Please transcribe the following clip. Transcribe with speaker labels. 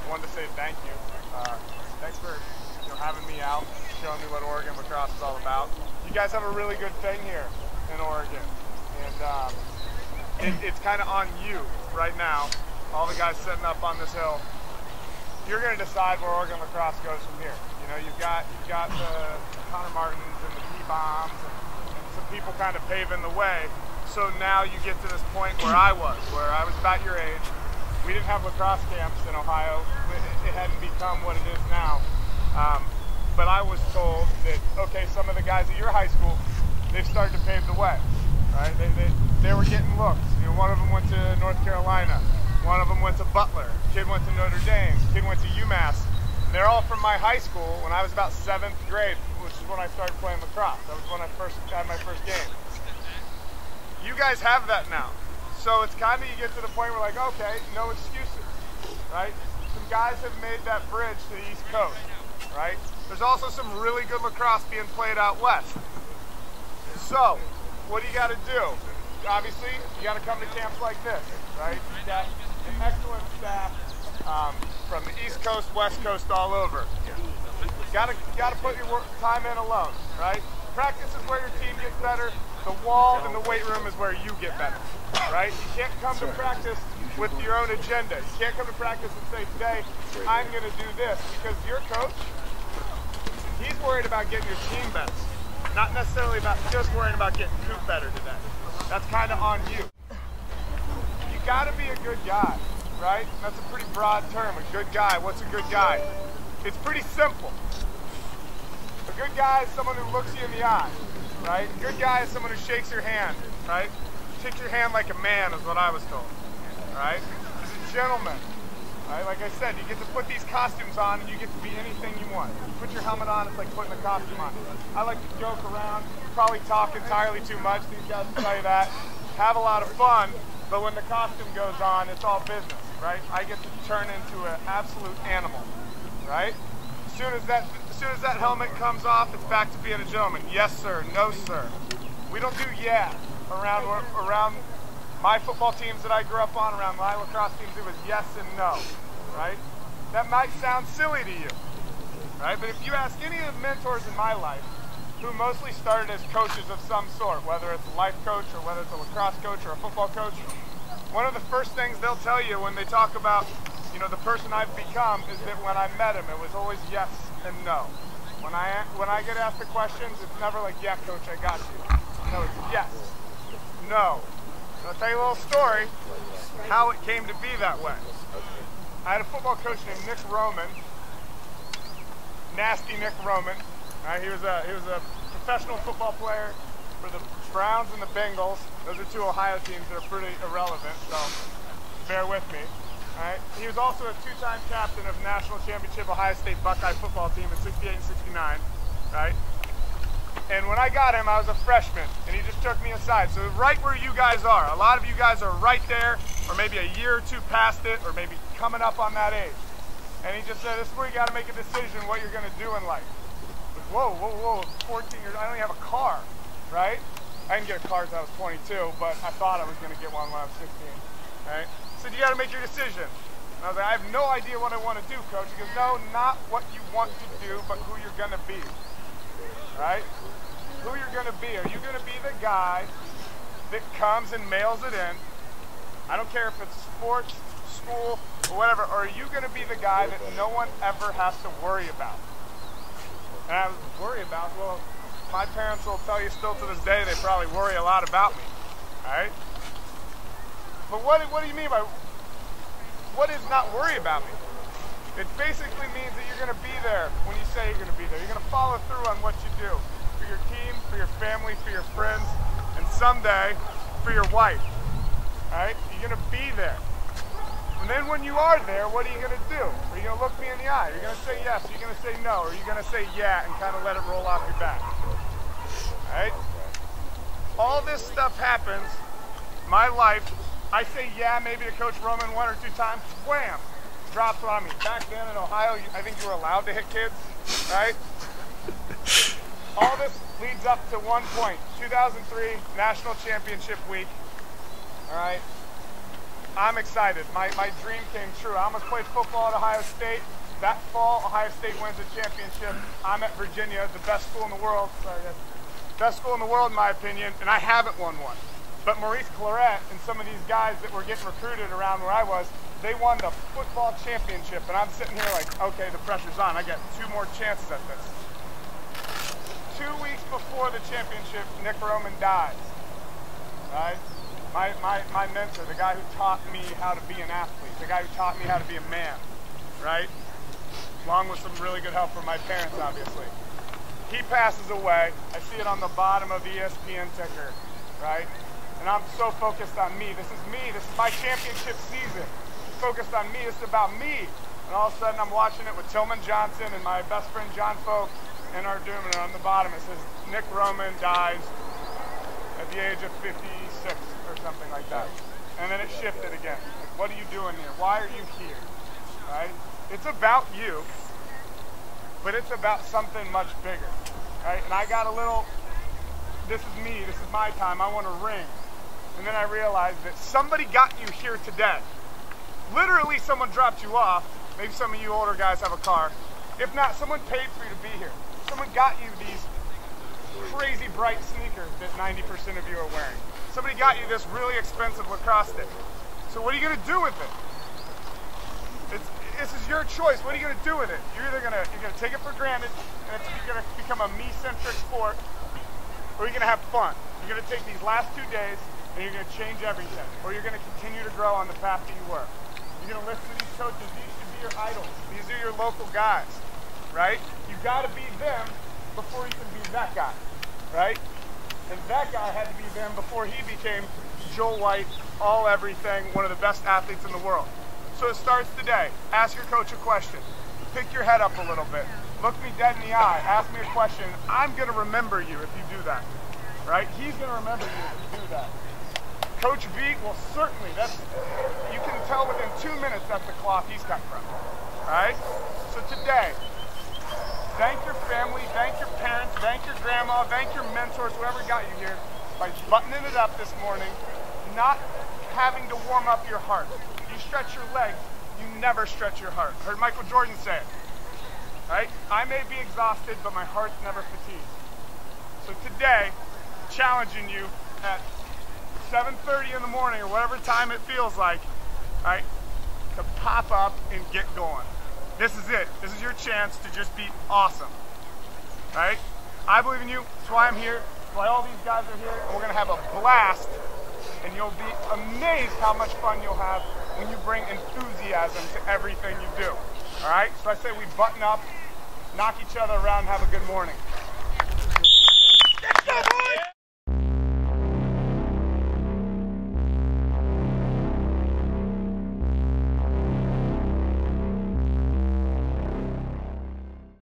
Speaker 1: wanted to say thank you. Thanks for having me out, showing me what Oregon lacrosse is all about. You guys have a really good thing here in Oregon, and it's kind of on you right now. All the guys sitting up on this hill, you're going to decide where Oregon lacrosse goes from here. You've got the Connor Martins and the T-bombs and some people kind of paving the way. So now you get to this point where I was about your age. We didn't have lacrosse camps in Ohio. It hadn't become what it is now. But I was told that, okay, some of the guys at your high school, they've started to pave the way, right? They were getting looks. One of them went to North Carolina. One of them went to Butler. Kid went to Notre Dame. Kid went to UMass. And they're all from my high school when I was about 7th grade, which is when I started playing lacrosse. That was when I first had my first game. You guys have that now. So it's kind of, you get to the point where like, okay, no excuses, right? Some guys have made that bridge to the East Coast, right? There's also some really good lacrosse being played out west. So, what do you got to do? Obviously, you got to come to camps like this, right? You got an excellent staff from the East Coast, West Coast, all over. You got to put your time in alone, right? Practice is where your team gets better. The wall and the weight room is where you get better, right? You can't come to practice with your own agenda. You can't come to practice and say, today, I'm going to do this, because your coach, he's worried about getting your team better, not necessarily about just worrying about getting you better today. That's kind of on you. You got to be a good guy, right? That's a pretty broad term, a good guy. What's a good guy? It's pretty simple. A good guy is someone who looks you in the eye, right? A good guy is someone who shakes your hand, right? Shakes your hand like a man is what I was told, right? Is a gentleman, right? Like I said, you get to put these costumes on and you get to be anything you want. You put your helmet on, it's like putting a costume on. I like to joke around, probably talk entirely too much, these guys will tell you that. Have a lot of fun, but when the costume goes on, it's all business, right? I get to turn into an absolute animal, right? As soon as that helmet comes off, it's back to being a gentleman. Yes, sir. No, sir. We don't do yeah around my football teams that I grew up on, around my lacrosse teams. It was yes and no, right? That might sound silly to you, right? But if you ask any of the mentors in my life, who mostly started as coaches of some sort, whether it's a life coach or whether it's a lacrosse coach or a football coach, one of the first things they'll tell you when they talk about the person I've become is that when I met him, it was always yes and no. When I get asked the questions, it's never like, yeah, coach, I got you. No, it's yes, no. I'll tell you a little story, how it came to be that way. I had a football coach named Nick Roman, nasty Nick Roman. He was a professional football player for the Browns and the Bengals. Those are two Ohio teams that are pretty irrelevant, so bear with me. Right. He was also a two-time captain of national championship Ohio State Buckeye football team in '68 and '69, right? And when I got him, I was a freshman, and he just took me aside. So right where you guys are, a lot of you guys are right there, or maybe a year or two past it, or maybe coming up on that age. And he just said, this is where you got to make a decision what you're going to do in life. Like, whoa, whoa, whoa, 14 years, I don't even have a car, right? I didn't get a car until I was 22, but I thought I was going to get one when I was 16, right? He said, you got to make your decision. And I was like, I have no idea what I want to do, coach. He goes, no, not what you want to do, but who you're going to be, right? Who you're going to be. Are you going to be the guy that comes and mails it in? I don't care if it's sports, school, or whatever. Or are you going to be the guy that no one ever has to worry about? And I was worried about, well, my parents will tell you still to this day they probably worry a lot about me, right? But what do you mean by, what is not worry about me? It basically means that you're going to be there when you say you're going to be there. You're going to follow through on what you do for your team, for your family, for your friends, and someday for your wife, right? You're going to be there. And then when you are there, what are you going to do? Are you going to look me in the eye? You're going to say yes, you're going to say no, or you're going to say yeah and kind of let it roll off your back, right? All this stuff happens, my life. I say yeah maybe to Coach Roman 1 or 2 times, wham, drops on me. Back then in Ohio, I think you were allowed to hit kids, right? All this leads up to one point, 2003 National Championship Week, all right? I'm excited. My dream came true. I almost played football at Ohio State. That fall, Ohio State wins the championship. I'm at Virginia, the best school in the world. Sorry, guys. Best school in the world, in my opinion, and I haven't won one. But Maurice Claret and some of these guys that were getting recruited around where I was, they won the football championship, and I'm sitting here like, okay, the pressure's on. I get 2 more chances at this. 2 weeks before the championship, Nick Roman dies. Right? My mentor, the guy who taught me how to be an athlete, the guy who taught me how to be a man, right? Along with some really good help from my parents, obviously. He passes away. I see it on the bottom of the ESPN ticker, right? And I'm so focused on me. This is me. This is my championship season. Focused on me. It's about me. And all of a sudden, I'm watching it with Tillman Johnson and my best friend John Folk and our doom. And on the bottom, it says Nick Roman dies at the age of 56 or something like that. And then it shifted again. Like, what are you doing here? Why are you here? Right? It's about you, but it's about something much bigger. Right? And I got a little, this is me, this is my time, I want to ring. And then I realized that somebody got you here today. Literally someone dropped you off. Maybe some of you older guys have a car. If not, someone paid for you to be here. Someone got you these crazy bright sneakers that 90% of you are wearing. Somebody got you this really expensive lacrosse stick. So what are you going to do with it? This is your choice. What are you going to do with it? You're either going to take it for granted and it's going to become a me-centric sport, or you're going to have fun. You're going to take these last 2 days and you're going to change everything, or you're going to continue to grow on the path that you were. You're going to listen to these coaches. These should be your idols. These are your local guys, right? You've got to be them before you can be that guy, right? And that guy had to be them before he became Joel White, all everything, one of the best athletes in the world. So it starts today. Ask your coach a question. Pick your head up a little bit. Look me dead in the eye. Ask me a question. I'm going to remember you if you do that, right? He's going to remember you if you do that. Coach V will certainly, you can tell within 2 minutes that's the cloth he's cut from, right? So today, thank your family, thank your parents, thank your grandma, thank your mentors, whoever got you here, by buttoning it up this morning, not having to warm up your heart. You stretch your legs, you never stretch your heart. I heard Michael Jordan say it, right? I may be exhausted, but my heart's never fatigued. So today, challenging you at 7:30 in the morning or whatever time it feels like, right, to pop up and get going. This is it. This is your chance to just be awesome, right? I believe in you. That's why I'm here. That's why all these guys are here. And we're going to have a blast, and you'll be amazed how much fun you'll have when you bring enthusiasm to everything you do, all right? So I say we button up, knock each other around, and have a good morning.